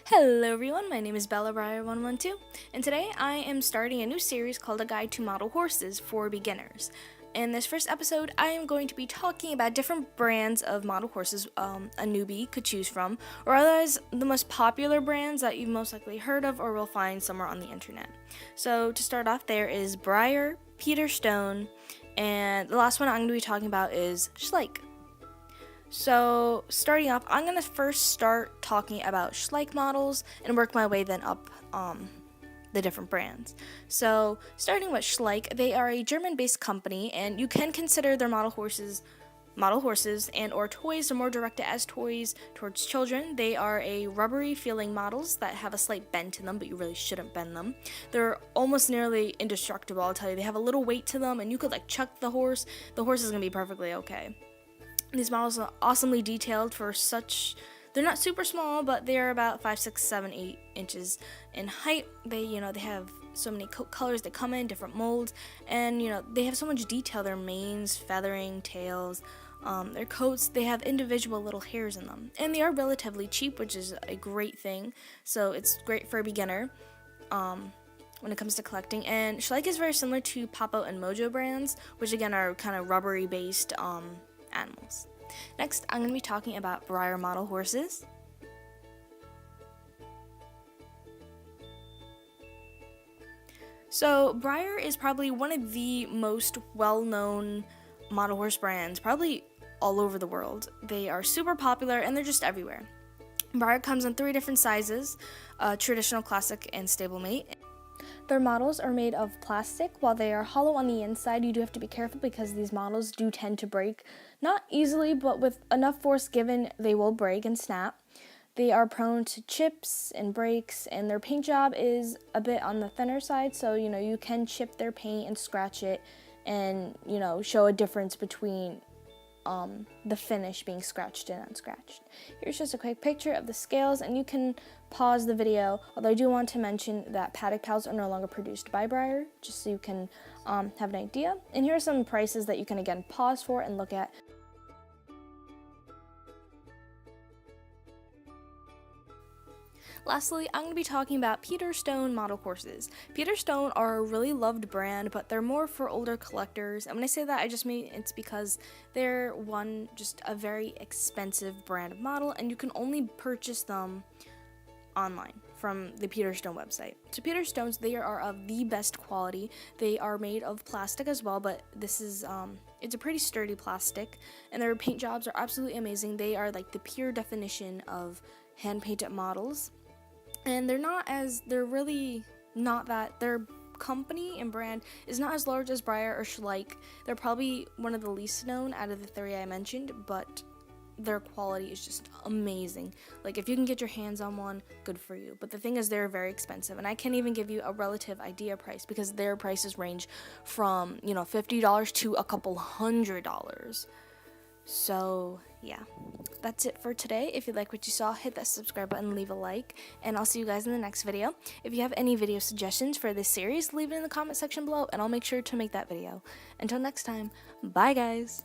Hello everyone, my name is Bella Briar112, and today I am starting a new series called A Guide to Model Horses for Beginners. In this first episode, I am going to be talking about different brands of model horses a newbie could choose from, or otherwise the most popular brands that you've most likely heard of or will find somewhere on the internet. So to start off, there is Breyer, Peter Stone, and the last one I'm going to be talking about is Schleich. So, starting off, I'm going to first start talking about Schleich models and work my way then up the different brands. So, starting with Schleich, they are a German-based company, and you can consider their model horses and or toys are more directed as toys towards children. They are a rubbery feeling models that have a slight bend in them, but you really shouldn't bend them. They're almost nearly indestructible, I'll tell you. They have a little weight to them, and you could chuck the horse is going to be perfectly okay. These models are awesomely detailed for they're not super small, but they're about 5, 6, 7, 8 inches in height. They have so many coat colors that come in, different molds, and, they have so much detail. Their manes, feathering, tails, their coats, they have individual little hairs in them. And they are relatively cheap, which is a great thing. So it's great for a beginner when it comes to collecting. And Schleich is very similar to Papo and Mojo brands, which again are kind of rubbery based animals. Next, I'm going to be talking about Breyer model horses. So, Breyer is probably one of the most well-known model horse brands, probably all over the world. They are super popular and they're just everywhere. Breyer comes in 3 different sizes, traditional, classic, and stablemate. Their models are made of plastic. While they are hollow on the inside, you do have to be careful because these models do tend to break. Not easily, but with enough force given, they will break and snap. They are prone to chips and breaks, and their paint job is a bit on the thinner side, so you can chip their paint and scratch it and show a difference between the finish being scratched and unscratched. Here's just a quick picture of the scales, and you can pause the video, although I do want to mention that paddock cows are no longer produced by Breyer, just so you can have an idea. And here are some prices that you can again pause for and look at. Lastly, I'm going to be talking about Peter Stone model horses. Peter Stone are a really loved brand, but they're more for older collectors. And when I say that, I just mean it's because they're just a very expensive brand of model, and you can only purchase them online from the Peter Stone website. So Peter Stones, they are of the best quality. They are made of plastic as well, but this is it's a pretty sturdy plastic, and their paint jobs are absolutely amazing. They are like the pure definition of hand painted models. And their company and brand is not as large as Breyer or Schleich. They're probably one of the least known out of the 3 I mentioned, but their quality is just amazing. If you can get your hands on one, good for you. But the thing is, they're very expensive, and I can't even give you a relative idea price because their prices range from, $50 to a couple $100. So, yeah, that's it for today. If you like what you saw, hit that subscribe button, leave a like, and I'll see you guys in the next video. If you have any video suggestions for this series, leave it in the comment section below, and I'll make sure to make that video. Until next time, bye guys!